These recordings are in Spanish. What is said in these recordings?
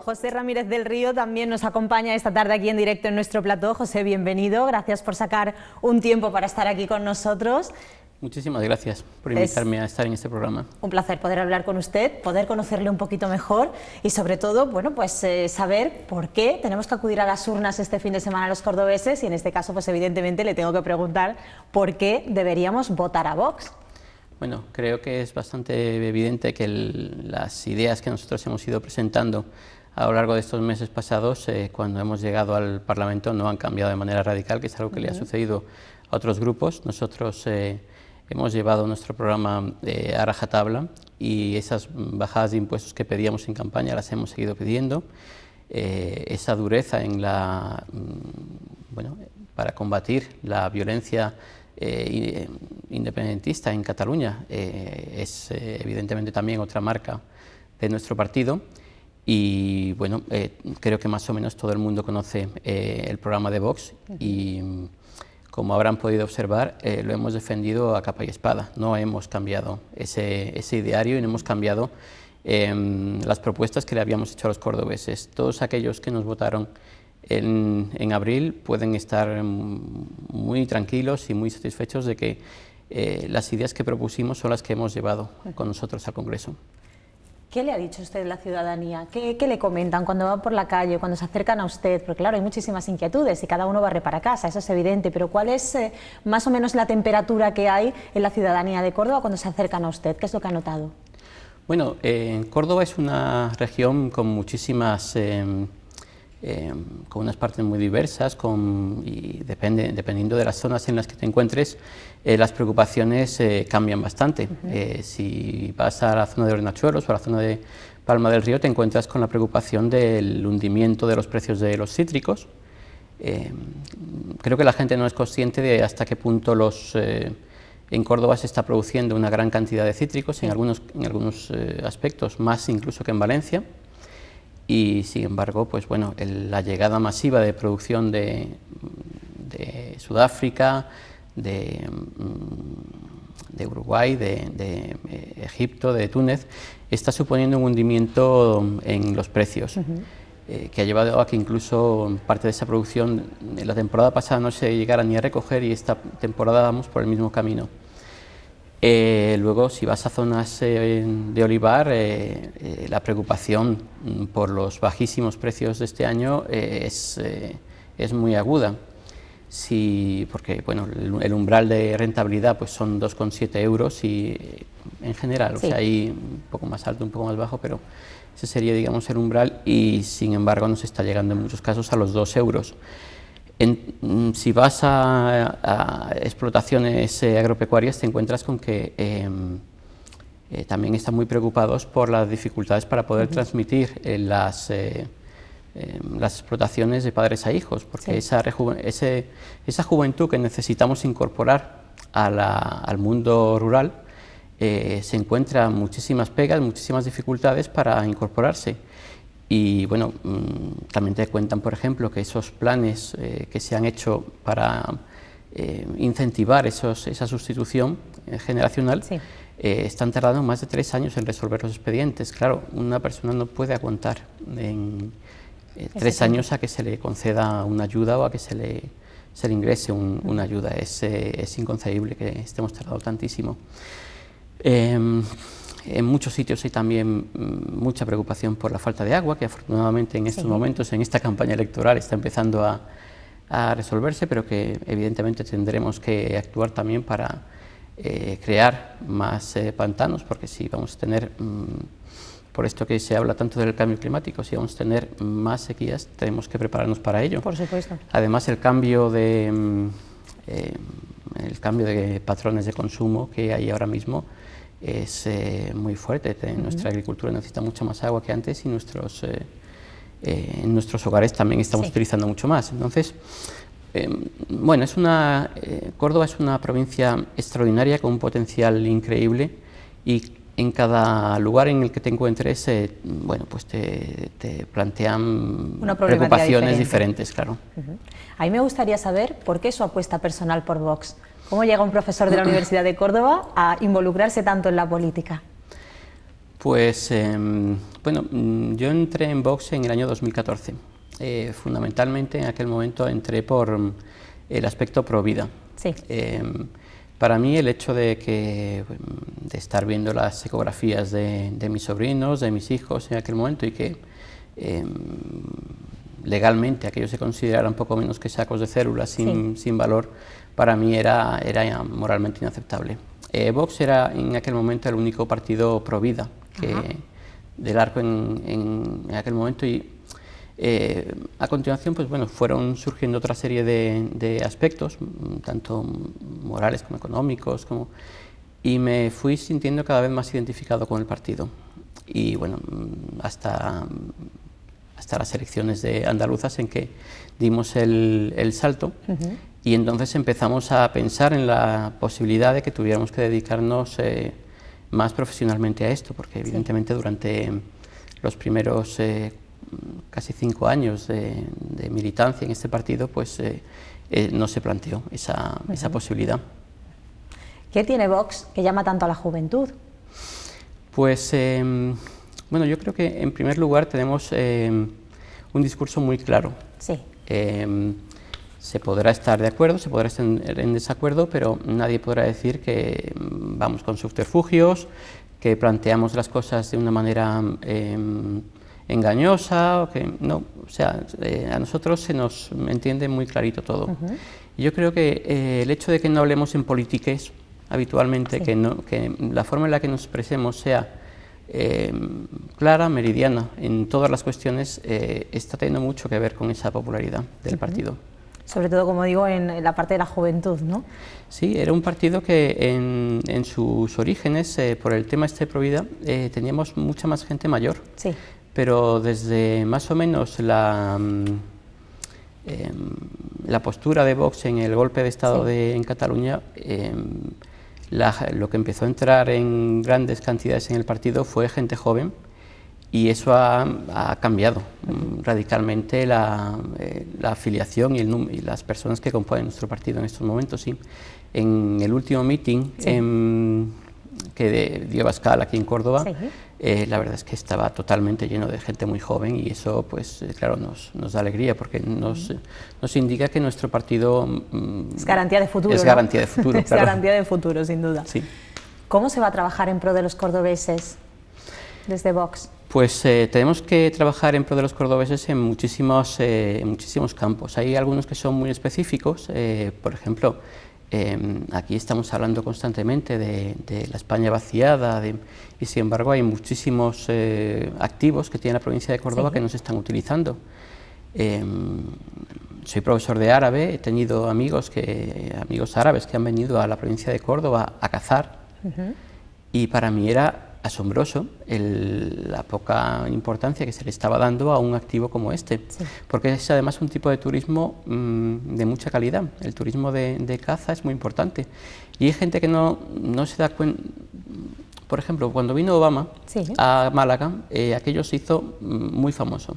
José Ramírez del Río también nos acompaña esta tarde aquí en directo en nuestro plató. José, bienvenido, gracias por sacar un tiempo para estar aquí con nosotros. Muchísimas gracias por invitarme a estar en este programa. Un placer poder hablar con usted, poder conocerle un poquito mejor y sobre todo, bueno, pues saber por qué tenemos que acudir a las urnas este fin de semana los cordobeses y en este caso, pues evidentemente le tengo que preguntar por qué deberíamos votar a Vox. Bueno, creo que es bastante evidente que las ideas que nosotros hemos ido presentando a lo largo de estos meses pasados, cuando hemos llegado al Parlamento, no han cambiado de manera radical, que es algo que le ha sucedido a otros grupos. Nosotros hemos llevado nuestro programa a rajatabla y esas bajadas de impuestos que pedíamos en campaña las hemos seguido pidiendo. Esa dureza en para combatir la violencia independentista en Cataluña es evidentemente también otra marca de nuestro partido. Y bueno, creo que más o menos todo el mundo conoce el programa de Vox y como habrán podido observar, lo hemos defendido a capa y espada. No hemos cambiado ese ideario y no hemos cambiado las propuestas que le habíamos hecho a los cordobeses. Todos aquellos que nos votaron en abril pueden estar muy tranquilos y muy satisfechos de que las ideas que propusimos son las que hemos llevado con nosotros al Congreso. ¿Qué le ha dicho usted a la ciudadanía? ¿Qué le comentan cuando van por la calle, cuando se acercan a usted? Porque claro, hay muchísimas inquietudes y cada uno barre para casa, eso es evidente, pero ¿cuál es más o menos la temperatura que hay en la ciudadanía de Córdoba cuando se acercan a usted? ¿Qué es lo que ha notado? Bueno, Córdoba es una región con muchísimas, con unas partes muy diversas y dependiendo de las zonas en las que te encuentres, las preocupaciones cambian bastante. Si vas a la zona de Hornachuelos o a la zona de Palma del Río, te encuentras con la preocupación del hundimiento de los precios de los cítricos. Creo que la gente no es consciente de hasta qué punto en Córdoba se está produciendo una gran cantidad de cítricos, en algunos aspectos más incluso que en Valencia. Y sin embargo, pues bueno, la llegada masiva de producción de Sudáfrica, de Uruguay, de Egipto, de Túnez, está suponiendo un hundimiento en los precios, que ha llevado a que incluso parte de esa producción en la temporada pasada no se llegara ni a recoger y esta temporada vamos por el mismo camino. Luego, si vas a zonas de olivar, la preocupación por los bajísimos precios de este año es muy aguda. Porque bueno, el umbral de rentabilidad pues son 2,7 euros y en general, o sea, hay un poco más alto, un poco más bajo, pero ese sería, digamos, el umbral y sin embargo nos está llegando en muchos casos a los 2 euros. Si vas a explotaciones agropecuarias te encuentras con que también están muy preocupados por las dificultades para poder transmitir las explotaciones de padres a hijos, porque esa juventud que necesitamos incorporar al mundo rural se encuentra muchísimas pegas, muchísimas dificultades para incorporarse. Y bueno, también te cuentan, por ejemplo, que esos planes que se han hecho para incentivar esa sustitución generacional están tardando más de 3 años en resolver los expedientes. Claro, una persona no puede aguantar en 3 años a que se le conceda una ayuda o a que se le ingrese una ayuda. Es inconcebible que estemos tardando tantísimo. En muchos sitios hay también mucha preocupación por la falta de agua, que afortunadamente en estos momentos, en esta campaña electoral, está empezando a resolverse, pero que evidentemente tendremos que actuar también para crear más pantanos, porque si vamos a tener, por esto que se habla tanto del cambio climático, si vamos a tener más sequías, tenemos que prepararnos para ello. Por supuesto. Además, el cambio de patrones de consumo que hay ahora mismo es muy fuerte. Nuestra agricultura necesita mucha más agua que antes y en nuestros hogares también estamos utilizando mucho más. Entonces, Bueno, Córdoba es una provincia extraordinaria con un potencial increíble y en cada lugar en el que te encuentres, bueno, pues te plantean preocupaciones diferentes, claro. A mí me gustaría saber por qué su apuesta personal por Vox. ¿Cómo llega un profesor de la Universidad de Córdoba a involucrarse tanto en la política? Pues, bueno, yo entré en Vox en el año 2014. Fundamentalmente en aquel momento entré por el aspecto pro vida. Sí. Para mí el hecho de estar viendo las ecografías de mis sobrinos, de mis hijos en aquel momento y que legalmente aquello se considerara un poco menos que sacos de células sin valor, para mí era moralmente inaceptable. Vox era en aquel momento el único partido pro vida del arco en aquel momento y a continuación, pues bueno, fueron surgiendo otra serie de aspectos, tanto morales como económicos, y me fui sintiendo cada vez más identificado con el partido. Y bueno, hasta las elecciones andaluzas en que dimos el salto, y entonces empezamos a pensar en la posibilidad de que tuviéramos que dedicarnos más profesionalmente a esto, porque evidentemente durante los primeros casi 5 años de militancia en este partido, pues no se planteó esa posibilidad. ¿Qué tiene Vox que llama tanto a la juventud? Pues, bueno, yo creo que en primer lugar tenemos un discurso muy claro. Sí. Se podrá estar de acuerdo, se podrá estar en desacuerdo, pero nadie podrá decir que vamos con subterfugios, que planteamos las cosas de una manera engañosa, o que no, o sea, a nosotros se nos entiende muy clarito todo. Y yo creo que el hecho de que no hablemos en politiques habitualmente, que la forma en la que nos expresemos sea clara, meridiana en todas las cuestiones, está teniendo mucho que ver con esa popularidad del partido. Sobre todo, como digo, en la parte de la juventud, ¿no? Sí, era un partido que en sus orígenes, por el tema este de Provida, teníamos mucha más gente mayor. Sí. Pero desde más o menos la postura de Vox en el golpe de Estado en Cataluña, lo que empezó a entrar en grandes cantidades en el partido fue gente joven, y eso ha cambiado radicalmente la afiliación y las personas que componen nuestro partido en estos momentos. Sí. En el último meeting que dio Abascal aquí en Córdoba, la verdad es que estaba totalmente lleno de gente muy joven, y eso, pues claro, nos da alegría, porque nos indica que nuestro partido es garantía de futuro. Es garantía de futuro, Es garantía de futuro, sin duda. Sí. ¿Cómo se va a trabajar en pro de los cordobeses desde Vox? Pues tenemos que trabajar en pro de los cordobeses en muchísimos campos. Hay algunos que son muy específicos, por ejemplo, aquí estamos hablando constantemente de la España vaciada, y sin embargo hay muchísimos activos que tiene la provincia de Córdoba que no se están utilizando. Soy profesor de árabe, he tenido amigos árabes que han venido a la provincia de Córdoba a cazar, y para mí era asombroso la poca importancia que se le estaba dando a un activo como este, porque es además un tipo de turismo de mucha calidad. El turismo de caza es muy importante, y hay gente que no se da cuenta. Por ejemplo, cuando vino Obama a Málaga, aquello se hizo muy famoso.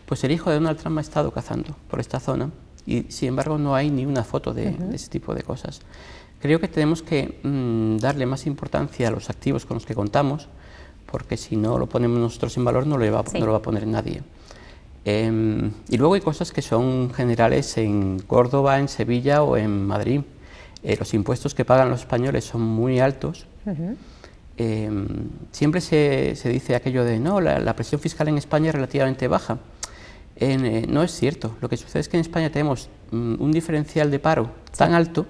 Pues el hijo de Donald Trump ha estado cazando por esta zona, y sin embargo no hay ni una foto de ese tipo de cosas. Creo que tenemos que darle más importancia a los activos con los que contamos, porque si no lo ponemos nosotros en valor no lo va a poner nadie. Y luego hay cosas que son generales en Córdoba, en Sevilla o en Madrid. Los impuestos que pagan los españoles son muy altos. Siempre se dice aquello de no, la presión fiscal en España es relativamente baja. No es cierto. Lo que sucede es que en España tenemos un diferencial de paro tan alto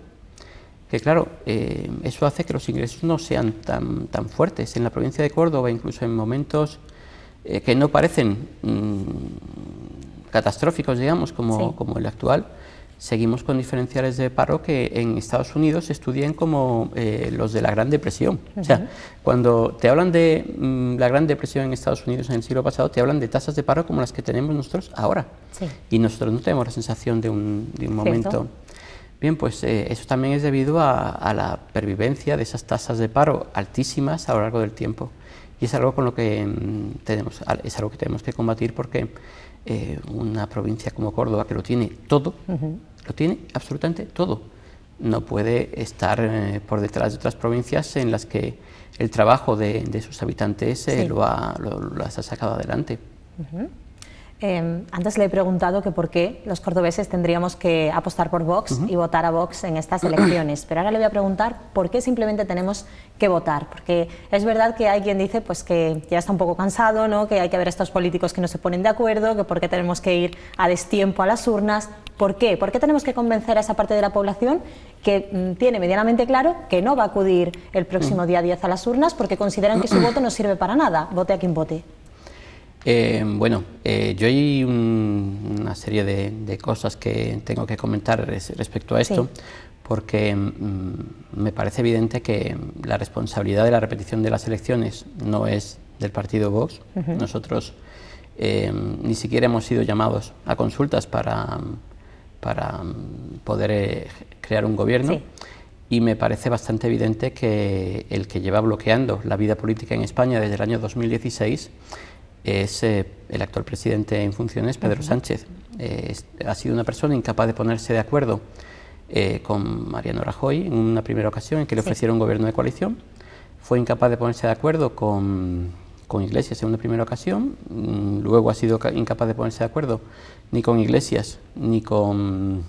que, claro, eso hace que los ingresos no sean tan fuertes. En la provincia de Córdoba, incluso en momentos que no parecen catastróficos, digamos, como el actual, seguimos con diferenciales de paro que en Estados Unidos se estudian como los de la Gran Depresión. O sea, cuando te hablan de la Gran Depresión en Estados Unidos en el siglo pasado, te hablan de tasas de paro como las que tenemos nosotros ahora. Sí. Y nosotros no tenemos la sensación de un momento. Bien, pues eso también es debido a la pervivencia de esas tasas de paro altísimas a lo largo del tiempo. Y es algo con lo que tenemos que combatir, porque una provincia como Córdoba, que lo tiene todo, lo tiene absolutamente todo, no puede estar por detrás de otras provincias en las que el trabajo de sus habitantes las ha sacado adelante. Antes le he preguntado que por qué los cordobeses tendríamos que apostar por Vox y votar a Vox en estas elecciones, pero ahora le voy a preguntar por qué simplemente tenemos que votar, porque es verdad que hay quien dice pues que ya está un poco cansado, ¿no?, que hay que ver a estos políticos que no se ponen de acuerdo, que por qué tenemos que ir a destiempo a las urnas. ¿Por qué? ¿Por qué tenemos que convencer a esa parte de la población que tiene medianamente claro que no va a acudir el próximo día 10 a las urnas porque consideran que su voto no sirve para nada, vote a quien vote? Yo hay una serie de cosas que tengo que comentar respecto a esto, porque me parece evidente que la responsabilidad de la repetición de las elecciones no es del partido Vox. Nosotros ni siquiera hemos sido llamados a consultas para poder crear un gobierno, y me parece bastante evidente que el que lleva bloqueando la vida política en España desde el año 2016 es el actual presidente en funciones, Pedro Sánchez. Ha sido una persona incapaz de ponerse de acuerdo con Mariano Rajoy en una primera ocasión en que le ofrecieron un gobierno de coalición. Fue incapaz de ponerse de acuerdo con Iglesias en una primera ocasión. Luego ha sido incapaz de ponerse de acuerdo ni con Iglesias ni con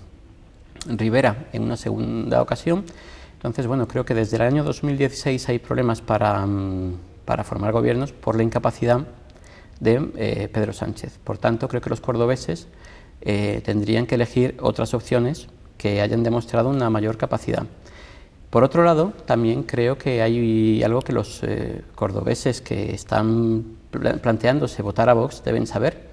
Rivera en una segunda ocasión. Entonces, bueno, creo que desde el año 2016 hay problemas para formar gobiernos por la incapacidad de Pedro Sánchez. Por tanto, creo que los cordobeses tendrían que elegir otras opciones que hayan demostrado una mayor capacidad. Por otro lado, también creo que hay algo que los cordobeses que están planteándose votar a Vox deben saber.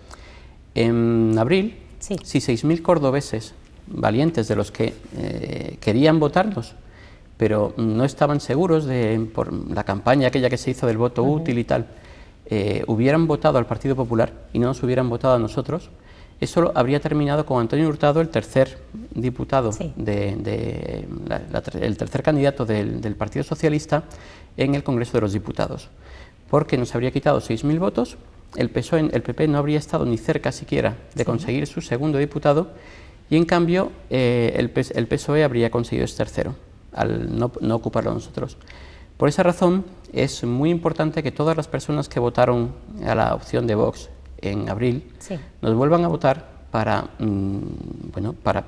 En abril, si 6.000 cordobeses valientes, de los que querían votarnos, pero no estaban seguros por la campaña aquella que se hizo del voto útil y tal, hubieran votado al Partido Popular y no nos hubieran votado a nosotros, eso habría terminado con Antonio Hurtado, el tercer diputado, el tercer candidato del Partido Socialista en el Congreso de los Diputados, porque nos habría quitado 6.000 votos, el PP no habría estado ni cerca siquiera de conseguir su segundo diputado, y en cambio el PSOE habría conseguido ese tercero, al no ocuparlo nosotros. Por esa razón es muy importante que todas las personas que votaron a la opción de Vox en abril nos vuelvan a votar para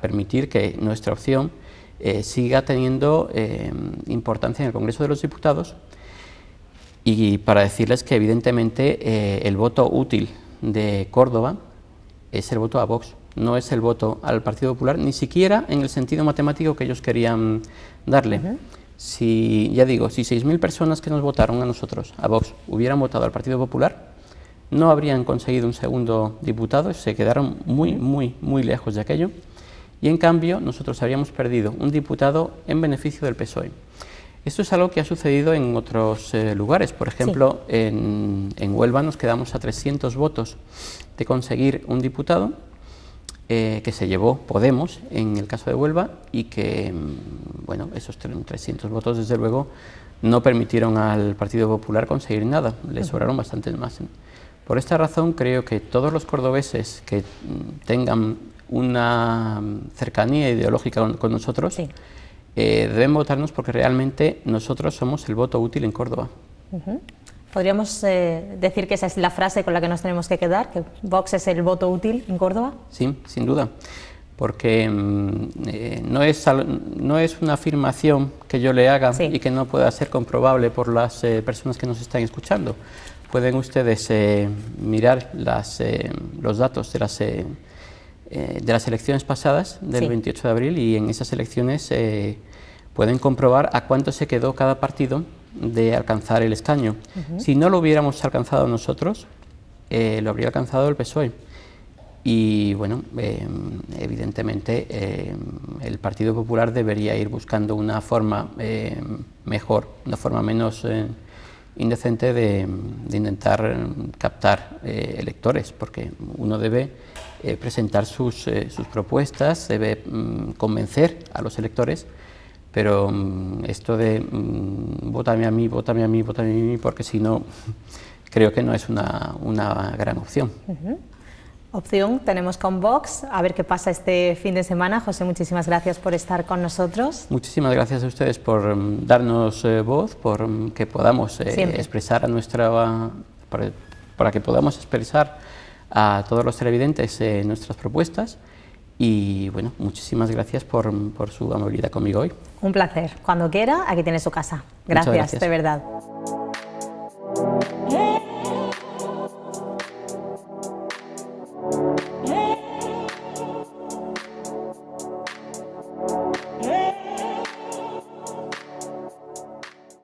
permitir que nuestra opción siga teniendo importancia en el Congreso de los Diputados, y para decirles que evidentemente el voto útil de Córdoba es el voto a Vox, no es el voto al Partido Popular, ni siquiera en el sentido matemático que ellos querían darle. Si 6.000 personas que nos votaron a nosotros, a Vox, hubieran votado al Partido Popular, no habrían conseguido un segundo diputado, se quedaron muy lejos de aquello, y en cambio nosotros habríamos perdido un diputado en beneficio del PSOE. Esto es algo que ha sucedido en otros lugares. Por ejemplo, en Huelva nos quedamos a 300 votos de conseguir un diputado, que se llevó Podemos en el caso de Huelva, y que, esos 300 votos desde luego no permitieron al Partido Popular conseguir nada, le sobraron bastantes más. Por esta razón creo que todos los cordobeses que tengan una cercanía ideológica con nosotros deben votarnos, porque realmente nosotros somos el voto útil en Córdoba. ¿Podríamos decir que esa es la frase con la que nos tenemos que quedar, que Vox es el voto útil en Córdoba? Sí, sin duda, porque no es una afirmación que yo le haga y que no pueda ser comprobable por las personas que nos están escuchando. Pueden ustedes mirar los datos de las elecciones pasadas, del 28 de abril, y en esas elecciones pueden comprobar a cuánto se quedó cada partido de alcanzar el escaño. Si no lo hubiéramos alcanzado nosotros, lo habría alcanzado el PSOE. Y bueno, evidentemente el Partido Popular debería ir buscando una forma mejor, una forma menos indecente de intentar captar electores, porque uno debe presentar sus propuestas, debe convencer a los electores, pero esto de vótame a mí, vótame a mí, vótame a mí, porque si no, creo que no es una gran opción. Opción tenemos con Vox, a ver qué pasa este fin de semana. José, muchísimas gracias por estar con nosotros. Muchísimas gracias a ustedes por darnos voz, por que podamos expresar para que podamos expresar a todos los televidentes nuestras propuestas. Y bueno, muchísimas gracias por su amabilidad conmigo hoy. Un placer. Cuando quiera, aquí tiene su casa. Gracias, de verdad.